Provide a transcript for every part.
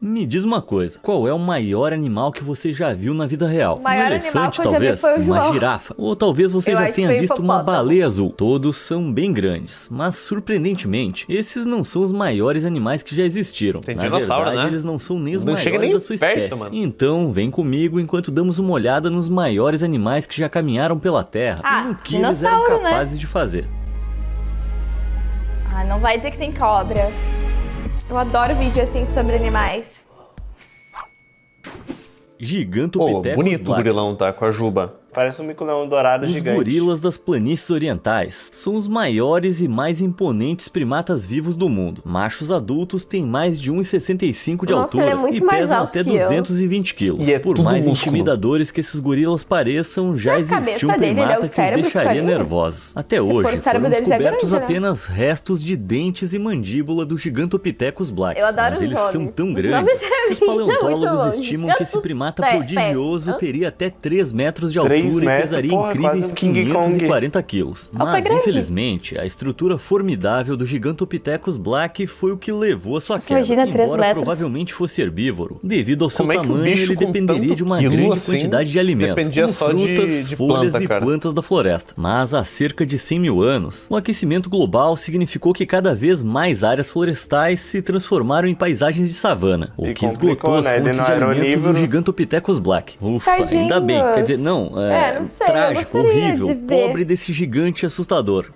Me diz uma coisa, qual é o maior animal que você já viu na vida real? O maior animal que eu já vi foi o João. Uma girafa? Ou talvez você já tenha visto uma baleia azul. Todos são bem grandes, mas surpreendentemente, esses não são os maiores animais que já existiram. Tem na dinossauro, verdade, né? eles não são nem os Não maiores chega nem da sua perto, espécie. mano. Então, vem comigo enquanto damos uma olhada nos maiores animais que já caminharam pela Terra e no que eles eram capazes de fazer. Ah, não vai dizer que tem cobra. Eu adoro vídeo assim sobre animais. Gigantopithecus bonito o black. gorilão, tá? Com a juba. Parece um mico-leão dourado gigante. Os gorilas das planícies orientais são os maiores e mais imponentes primatas vivos do mundo. Machos adultos têm mais de 1,65 de Nossa, altura ele é muito e mais pesam alto até que eu. 220 quilos. E é Por tudo mais músculo. intimidadores que esses gorilas pareçam, já a existia um cabeça dele, ele é primata o que os cérebro deixaria ficaria? nervosos. Até Se for hoje, o cérebro foram deles é descobertos grande, né? apenas restos de dentes e mandíbula do Gigantopithecus black. Eu adoro Mas os eles são nomes. tão Os grandes nomes pra que os mim são muito paleontólogos longe. estimam que esse primata Gigantopithecus. prodigioso teria até 3 metros de 3 altura e metros? pesaria Porra, incríveis quase um King Kong. 540 quilos. Mas, grande. infelizmente, a estrutura formidável do Gigantopithecus black foi o que levou a sua queda. imagina 3 Embora metros. provavelmente fosse herbívoro, devido ao seu Como é que o tamanho, bicho ele com dependeria tanto de uma quilo grande assim, quantidade de alimentos, dependia como só de frutas, planta, folhas e cara. plantas da floresta. Mas há cerca de 100 mil anos, o aquecimento global significou que cada vez mais áreas florestais se transformaram em paisagens de savana, o E que esgotou complicou, as né? Ele fontes não de era alimento do onívoro. Gigantopithecus black. Ufa, ainda Tadinhos. bem. Quer dizer, não, Não sei, eu trágico, gostaria horrível, de ver. pobre desse gigante assustador.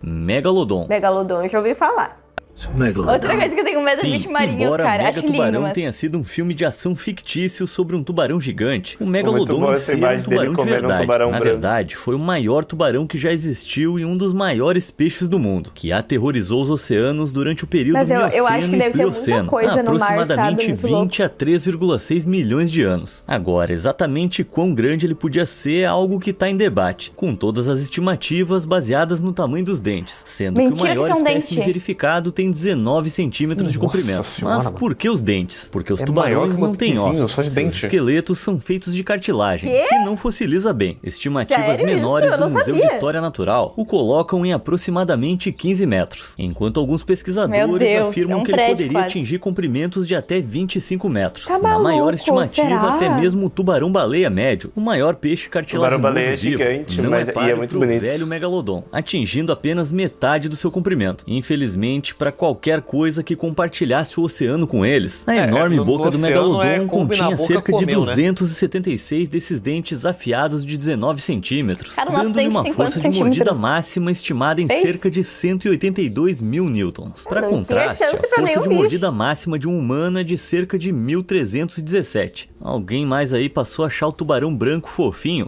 Megalodon. Megalodon, já ouvi falar. Outra coisa que eu tenho medo é bicho marinho, embora cara. Acho Mega lindo, Tubarão mas... tenha sido um filme de ação fictício sobre um tubarão gigante, o Muito Megalodon boa em essa si era um imagem dele tubarão de comendo um verdade. tubarão Na branco. verdade, foi o maior tubarão que já existiu e um dos maiores peixes do mundo, que aterrorizou os oceanos durante o período Mas eu acho que Mioceno e deve ter muita Plioceno, coisa no mar, sabe? aproximadamente Muito louco. 20 a 3,6 milhões de anos. Agora, exatamente quão grande ele podia ser é algo que está em debate, com todas as estimativas baseadas no tamanho dos dentes, sendo que o Mentira que maior são espécime dente. verificado tem 19 centímetros de Nossa comprimento. senhora, Mas mano. por que os dentes? Porque os É maior tubarões que uma não têm piquezinho, ossos. só de Seus dente. esqueletos são feitos de cartilagem, que não fossiliza bem. Estimativas Sério isso? menores Eu do não Museu sabia. de História Natural o colocam em aproximadamente 15 metros, enquanto alguns Meu pesquisadores Deus, afirmam é um que ele prédio poderia quase. atingir comprimentos de até 25 metros. Tá Na maior maluco, estimativa, será? até mesmo o tubarão-baleia médio, o maior peixe cartilaginoso Tubarão-baleia é vivo, gigante, não mas é e é páreo muito pro bonito. velho megalodon, atingindo apenas metade do seu comprimento. Infelizmente, para qualquer coisa que compartilhasse o oceano com eles, a enorme no boca do oceano megalodon coube na continha boca, cerca comeu, de né? 276 desses dentes afiados de 19 centímetros, Cara, o nosso dando-lhe dente uma tem força quantos de mordida centímetros? máxima estimada em 6? cerca de 182 mil newtons. Para Não tinha contraste, a chance pra força nenhum de bicho. mordida máxima de um humano é de cerca de 1317. Alguém mais aí passou a achar o tubarão branco fofinho?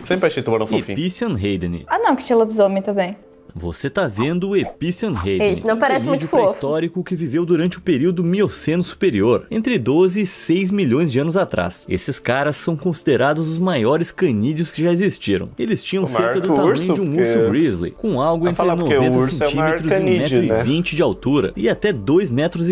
Sempre achei tubarão fofinho. Epician Hayden. Ah, não, que tinha lobisomem também. Você tá vendo o Epician Hayden, Esse não parece um muito homínido fofo. pré-histórico que viveu durante o período Mioceno Superior, entre 12 e 6 milhões de anos atrás. Esses caras são considerados os maiores canídeos que já existiram. Eles tinham O cerca maior do que o tamanho urso, de um porque- urso grizzly, com algo Vai entre falar porque o 90 urso é o maior centímetros e canídeo, 1,20 m de altura e até 2,40 metros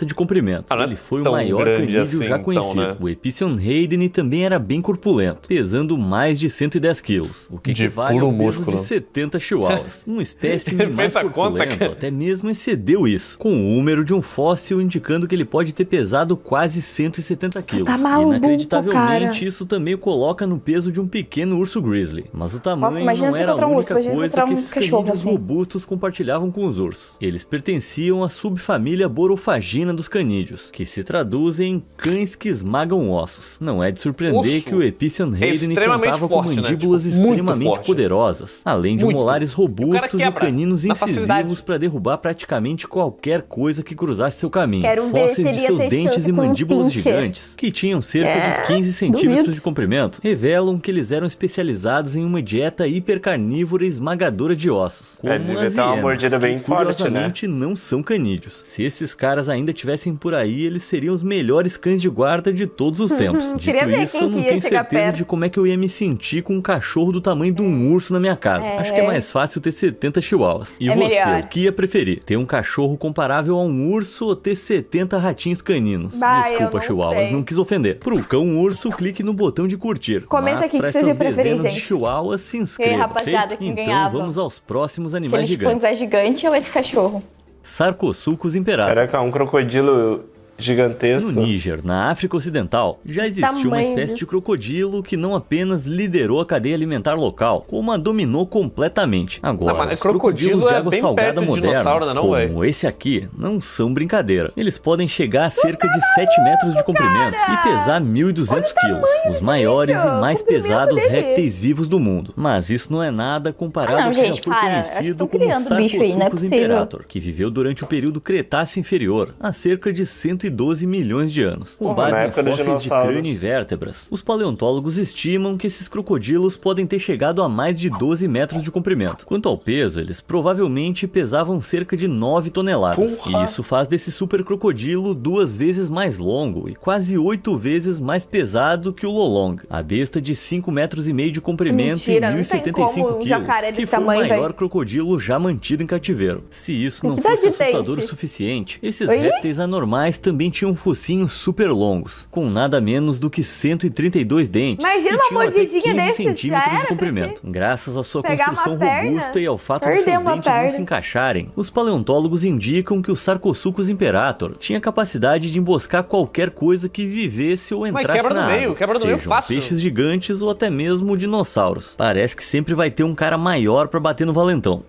de comprimento. Ah, não é Ele foi o tão maior grande canídeo assim, já então, conhecido. né? O Epician Hayden também era bem corpulento, pesando mais de 110 quilos, o que De equivale puro ao peso músculo. de 70 chihuahuas. Uma espécie Ele mais fez a conta, corpulento, cara. até mesmo excedeu isso, com o número de um fóssil indicando que ele pode ter pesado quase 170 quilos. tá maluco, Inacreditavelmente, cara. isso também o coloca no peso de um pequeno urso grizzly. Mas o tamanho Nossa, imagina não tu era a encontrar um urso, única imagina coisa encontrar que um esses cachorro canídeos assim. robustos compartilhavam com os ursos. Eles pertenciam à subfamília Borofagina dos canídeos, que se traduzem em cães que esmagam ossos. Não é de surpreender Osso que o Epician Hayden extremamente contava forte, com né? mandíbulas Tipo, muito extremamente forte. poderosas, além de Muito. molares O cara robustos e quebra caninos na facilidade. incisivos para derrubar praticamente qualquer coisa que cruzasse seu caminho. Quero ver Fósseis se de ele ia seus ter dentes chance e com um mandíbulas pincher. gigantes, que tinham cerca de 15 centímetros duvido. de comprimento, revelam que eles eram especializados em uma dieta hipercarnívora e esmagadora de ossos. Como devia as ter uma hienas, mordida bem que, forte, né? curiosamente, não são canídeos. Se esses caras ainda tivessem por aí, eles seriam os melhores cães de guarda de todos os tempos. Dito Queria ver isso, quem eu que não ia tenho chegar certeza perto. de como é que eu ia me sentir com um cachorro do tamanho de um urso na minha casa. Acho que é mais fácil ter 70 chihuahuas. E É você, melhor. o que ia preferir? Ter um cachorro comparável a um urso ou ter 70 ratinhos caninos? Bah, Desculpa, eu não chihuahuas, sei. não quis ofender. Pro cão urso, clique no botão de curtir. Comenta Mas aqui pra que vocês essas iam preferir, dezenas de gente. chihuahuas, se inscreva. rapaziada, feito? quem Então ganhava? vamos aos próximos animais Aquele gigantes. chimpanzé gigante ou esse cachorro? Sarcosuchus imperator. Caraca, um crocodilo Gigantesco. No Níger, na África Ocidental, já existiu uma espécie de crocodilo que não apenas liderou a cadeia alimentar local, como a dominou completamente. Agora, os crocodilos de água salgada modernos, como esse aqui, não são brincadeira. Eles podem chegar a cerca de 7 metros de comprimento e pesar 1.200 quilos. Os maiores e mais pesados répteis vivos do mundo. Mas isso não é nada comparado ao que já foi conhecido como Sarcosuchus imperator, que viveu durante o período Cretáceo inferior, há cerca de 112 milhões de anos. Com base em fósseis de crânio e vértebras, os paleontólogos estimam que esses crocodilos podem ter chegado a mais de 12 metros de comprimento. Quanto ao peso, eles provavelmente pesavam cerca de 9 toneladas. E isso faz desse super crocodilo 2 vezes mais longo e quase 8 vezes mais pesado que o Lolong, a besta de 5 metros e meio de comprimento e 1.075 quilos, que foi o maior crocodilo já mantido em cativeiro. Se isso não fosse assustador o suficiente, esses répteis anormais também tinham focinhos super longos, com nada menos do que 132 dentes. Imagina uma mordidinha desses, de comprimento. Graças à sua construção robusta e ao fato de seus dentes não se encaixarem, os paleontólogos indicam que o Sarcosuchus imperator tinha capacidade de emboscar qualquer coisa que vivesse ou entrasse na água, sejam peixes gigantes ou até mesmo dinossauros. Parece que sempre vai ter um cara maior pra bater no valentão.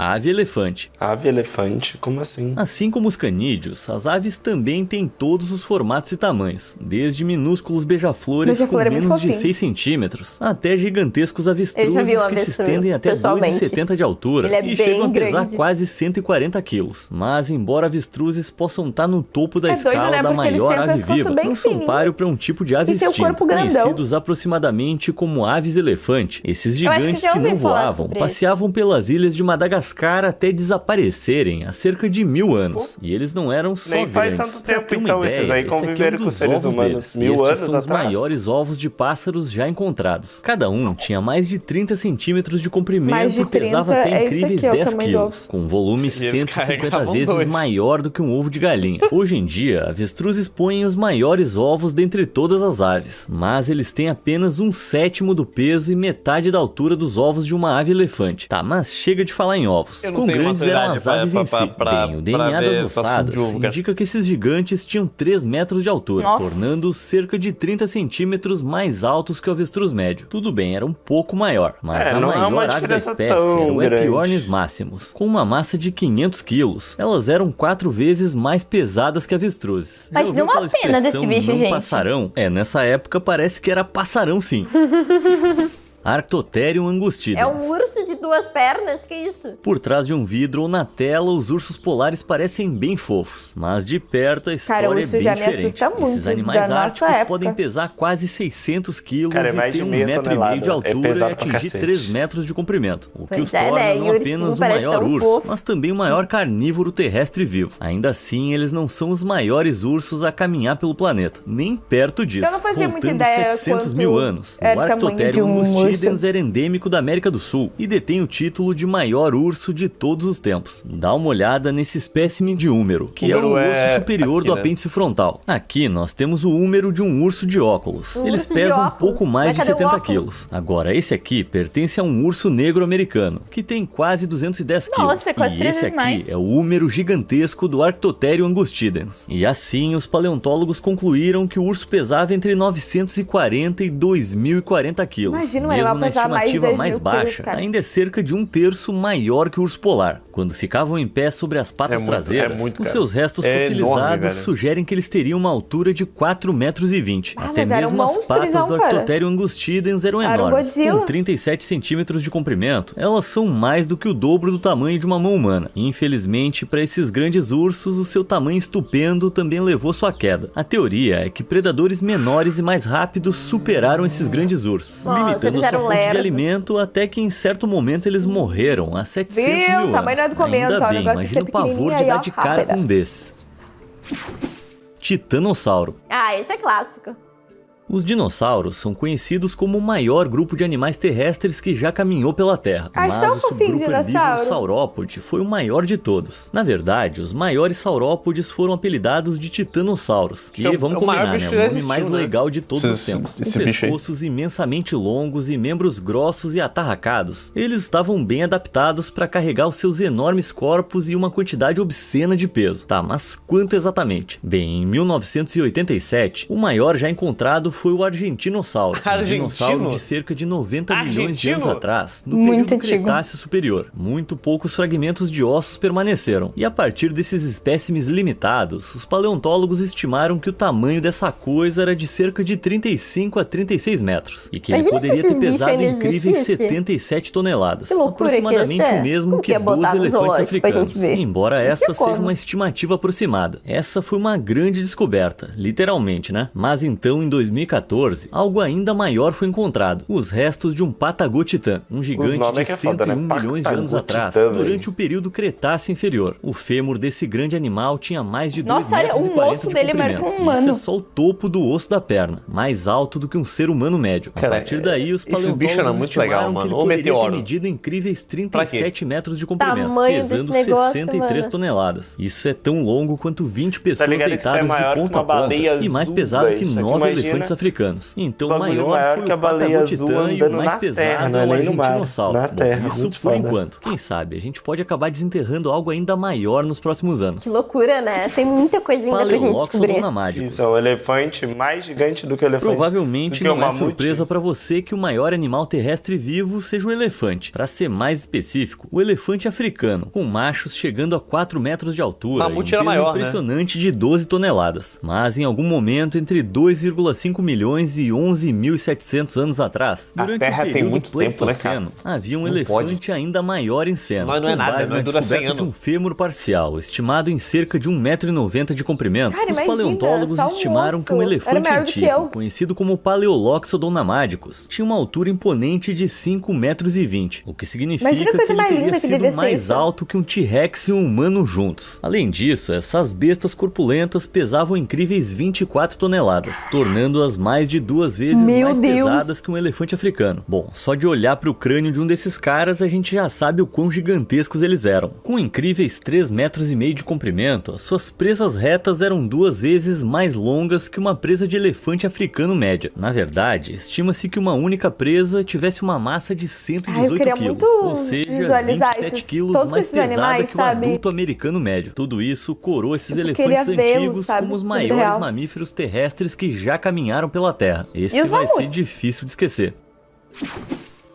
Ave-elefante. Ave-elefante? Como assim? Assim como os canídeos, as aves também têm todos os formatos e tamanhos, desde minúsculos beija-flores com menos de 6 centímetros, até gigantescos avestruzes que se estendem até 2,70 de altura e chegam a pesar quase 140 quilos. Mas, embora avestruzes possam estar no topo da escala da maior ave viva, não são páreo para um tipo de ave extinto, conhecidos aproximadamente como aves-elefante. Esses gigantes que não voavam, passeavam pelas ilhas de Madagascar até desaparecerem há cerca de 1000 anos. E eles não eram só nem faz grandes. tanto tempo, então, esses aí conviveram com os seres humanos 1000 anos são atrás. Os maiores ovos de pássaros já encontrados. Cada um tinha mais de 30 centímetros de comprimento e pesava até incríveis 10 quilos, com volume 150 vezes maior do que um ovo de galinha. Hoje em dia, avestruzes põem os maiores ovos dentre todas as aves, mas eles têm apenas 1/7 do peso e metade da altura dos ovos de uma ave-elefante. Tá, mas chega de falar em ovos. Quão grandes eram as aves em si? Bem, o DNA das ossadas indica que esses gigantes tinham 3 metros de altura, tornando-os cerca de 30 centímetros mais altos que o avestruz médio. Tudo bem, era um pouco maior, mas a maior ave da espécie era o Epiornis maximus, com uma massa de 500 quilos. Elas eram 4 vezes mais pesadas que avestruzes. Mas não uma pena desse bicho, gente. Passarão? Nessa época parece que era passarão, sim. Arctotherium angustidens. É um urso de 2 pernas, que isso? Por trás de um vidro ou na tela, os ursos polares parecem bem fofos, mas de perto a história é bem diferente. Cara, o urso já me assusta muito. Esses animais árticos podem pesar quase 600 quilos e ter 1,5 metro de altura e atingir 3 metros de comprimento, o que os torna não apenas o maior urso, mas também o maior carnívoro terrestre vivo. Ainda assim, eles não são os maiores ursos a caminhar pelo planeta, nem perto disso. Eu não fazia muita ideia 700 mil anos, o Arctotherium angustidens era endêmico da América do Sul e detém o título de maior urso de todos os tempos. Dá uma olhada nesse espécime de húmero, que é o osso superior do apêndice frontal. Aqui nós temos o húmero de um urso de óculos. Eles pesam um pouco mais de 70 quilos. Agora, esse aqui pertence a um urso negro americano, que tem quase 210 quilos. Nossa, quase 3 vezes mais. E esse aqui é o húmero gigantesco do Arctotherium angustidens. E assim, os paleontólogos concluíram que o urso pesava entre 940 e 2040 quilos. Imagina um animal pesar mais de 2.000 mais baixa, quilos, ainda é cerca de 1/3 maior que o urso polar. Quando ficavam em pé sobre as patas traseiras, os seus restos fossilizados sugerem que eles teriam uma altura de 4,20 metros. Até mesmo as patas do Arctotherium angustidens eram enormes, com 37 centímetros de comprimento. Elas são mais do que o dobro do tamanho de uma mão humana. Infelizmente, para esses grandes ursos, o seu tamanho estupendo também levou sua queda. A teoria é que predadores menores e mais rápidos superaram esses grandes ursos, limitando sua fonte de alimento até que em certo momento eles morreram há 700 mil anos. O tamanho não é documento, o negócio de ser pequenininho aí, ó, de cara com um desses. Titanossauro. Ah, esse é clássico. Os dinossauros são conhecidos como o maior grupo de animais terrestres que já caminhou pela Terra. Mas o subgrupo herbívoro saurópode foi o maior de todos. Na verdade, os maiores saurópodes foram apelidados de titanossauros, que vamos combinar, né? O nome mais legal de todos os tempos. Com pescoços imensamente longos e membros grossos e atarracados, eles estavam bem adaptados para carregar os seus enormes corpos e uma quantidade obscena de peso. Tá, mas quanto exatamente? Bem, em 1987, o maior já encontrado foi o Argentinossauro, um dinossauro de cerca de 90 milhões de anos atrás, no período Cretáceo Superior. Muito poucos fragmentos de ossos permaneceram, e a partir desses espécimes limitados, os paleontólogos estimaram que o tamanho dessa coisa era de cerca de 35 a 36 metros, e que ele poderia ter pesado incríveis 77 toneladas, aproximadamente o mesmo que 12 elefantes africanos, embora essa seja uma estimativa aproximada. Essa foi uma grande descoberta, literalmente, né? Mas então, em 2014, algo ainda maior foi encontrado, os restos de um patagotitã, um gigante de 101 milhões de anos atrás, durante o período Cretáceo Inferior. O fêmur desse grande animal tinha mais de 2 metros e 40 de comprimento. Isso é só o topo do osso da perna, mais alto do que um ser humano médio. A partir daí, os paleontólogos estimaram que ele poderia ter medido incríveis 37 metros de comprimento, pesando 63 toneladas. Isso é tão longo quanto 20 pessoas deitadas de ponta a ponta, e mais pesado que 9 elefantes africanos. Então, maior foi o patagotitã e o mais pesado é o argentinossauro. Isso por enquanto. Quem sabe, a gente pode acabar desenterrando algo ainda maior nos próximos anos. Que loucura, né? Tem muita coisa ainda pra gente descobrir. Isso é um elefante mais gigante do que o elefante. Provavelmente não é surpresa pra você que o maior animal terrestre vivo seja o elefante. Pra ser mais específico, o elefante africano, com machos chegando a 4 metros de altura e um peso impressionante de 12 toneladas. Mas em algum momento entre 2,5 milhões e 11.700 anos atrás, durante o período Pleistoceno, havia um elefante ainda maior em cena, não é nada, não dura 100 anos. De um fêmur parcial, estimado em cerca de 1,90 m de comprimento. Cara, os paleontólogos estimaram que um elefante antigo, conhecido como Paleoloxodon namadicus, tinha uma altura imponente de 5,20 m, o que significa que ele teria sido mais alto que um T-Rex e um humano juntos. Além disso, essas bestas corpulentas pesavam incríveis 24 toneladas, tornando-as mais de 2 vezes mais pesadas que um elefante africano. Bom, só de olhar para o crânio de um desses caras, a gente já sabe o quão gigantescos eles eram. Com incríveis 3,5 metros de comprimento, as suas presas retas eram 2 vezes mais longas que uma presa de elefante africano média. Na verdade, estima-se que uma única presa tivesse uma massa de 118 quilos, ou seja, 27 quilos mais pesada que um adulto americano médio. Tudo isso coroa esses elefantes antigos como os maiores mamíferos terrestres que já caminharam pela Terra. Esse vai ser difícil de esquecer.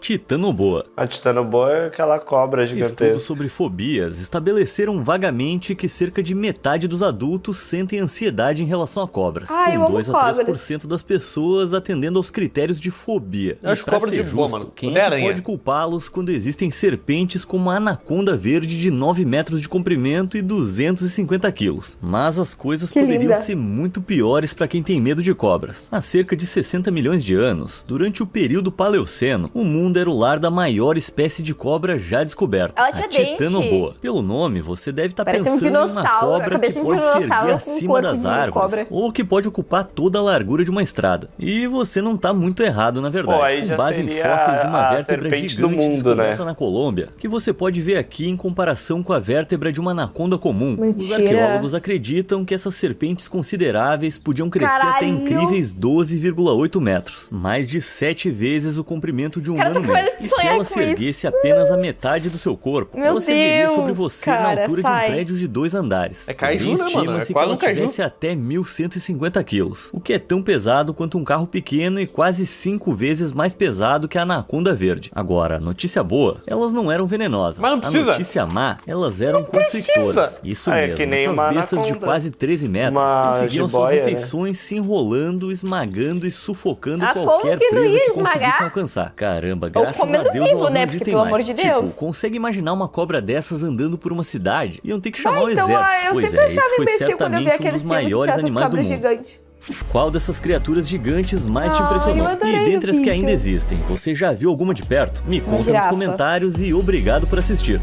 Titanoboa. A titanoboa é aquela cobra gigantesca. Estudos sobre fobias estabeleceram vagamente que cerca de metade dos adultos sentem ansiedade em relação a cobras, com 2 a 3% das pessoas atendendo aos critérios de fobia. Eu acho cobra de boa, mano. Quem pode culpá-los quando existem serpentes como a anaconda verde de 9 metros de comprimento e 250 quilos? Mas as coisas poderiam ser muito piores para quem tem medo de cobras. Há cerca de 60 milhões de anos, durante o período Paleoceno, o mundo era o lar da maior espécie de cobra já descoberta, a Titanoboa. Pelo nome, você deve estar pensando em uma cobra que pode se erguer acima das árvores, ou que pode ocupar toda a largura de uma estrada. E você não está muito errado, na verdade. Com base em fósseis de uma vértebra gigante descoberta na Colômbia, que você pode ver aqui em comparação com a vértebra de uma anaconda comum. Os arqueólogos acreditam que essas serpentes consideráveis podiam crescer até incríveis 12,8 metros, mais de 7 vezes o comprimento de um humano. E se ela se erguesse apenas a metade do seu corpo, ela se ergueria sobre você na altura de um prédio de 2 andares. É kaiju, né, mano? Estima-se que ela tivesse até 1.150 quilos, o que é tão pesado quanto um carro pequeno e quase 5 vezes mais pesado que a anaconda verde. Agora, notícia boa, elas não eram venenosas. Mas não precisa. A notícia má, elas eram constritoras. Isso mesmo, que nem essas bestas de quase 13 metros conseguiam suas refeições se enrolando, esmagando e sufocando qualquer presa que conseguissem alcançar. Caramba, graças a Deus vivo, né? Porque, pelo amor de Deus. Tipo, consegue imaginar uma cobra dessas andando por uma cidade? Iam ter que chamar o exército. Eu sempre achava imbecil quando eu vi aqueles filmes que tinha essas cobras gigantes. Qual dessas criaturas gigantes mais te impressionou? E dentre as que ainda existem, você já viu alguma de perto? Me conta nos comentários e obrigado por assistir.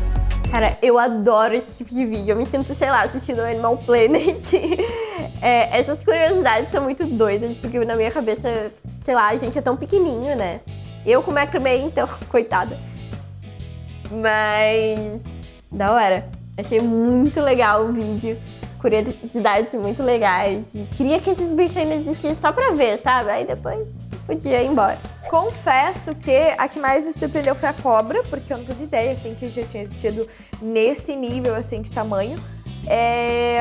Cara, eu adoro esse tipo de vídeo. Eu me sinto, sei lá, assistindo Animal Planet. Essas curiosidades são muito doidas, porque na minha cabeça, sei lá, a gente é tão pequenininho, né? Eu como macramê, então, coitada. Mas, da hora. Achei muito legal o vídeo. Curiosidades muito legais. E queria que esses bichos ainda existissem só pra ver, sabe? Aí depois podia ir embora. Confesso que a que mais me surpreendeu foi a cobra, porque eu não fazia ideia, assim, que já tinha existido nesse nível, assim, de tamanho.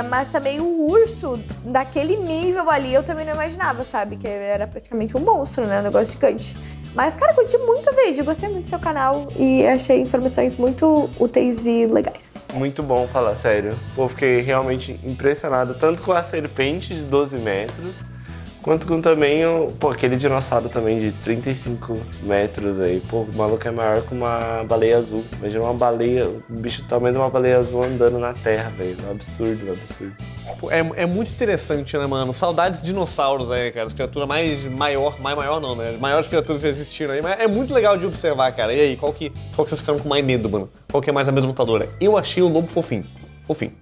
Mas também o urso, daquele nível ali, eu também não imaginava, sabe? Que era praticamente um monstro, né? Um negócio gigante. Mas, cara, curti muito o vídeo, gostei muito do seu canal e achei informações muito úteis e legais. Muito bom falar sério. Pô, fiquei realmente impressionado, tanto com a serpente de 12 metros, quanto com também aquele dinossauro também de 35 metros aí. Pô, o maluco é maior que uma baleia azul. Imagina uma baleia, um bicho do tamanho de uma baleia azul andando na terra, velho. Absurdo, absurdo. Pô, é muito interessante, né, mano? Saudades de dinossauros, né, cara? As criaturas mais maior não, né? As maiores criaturas que já existiram aí. Mas é muito legal de observar, cara. E aí, qual que vocês ficaram com mais medo, mano? Qual que é mais amedrontadora? Eu achei o lobo fofinho. Fofinho.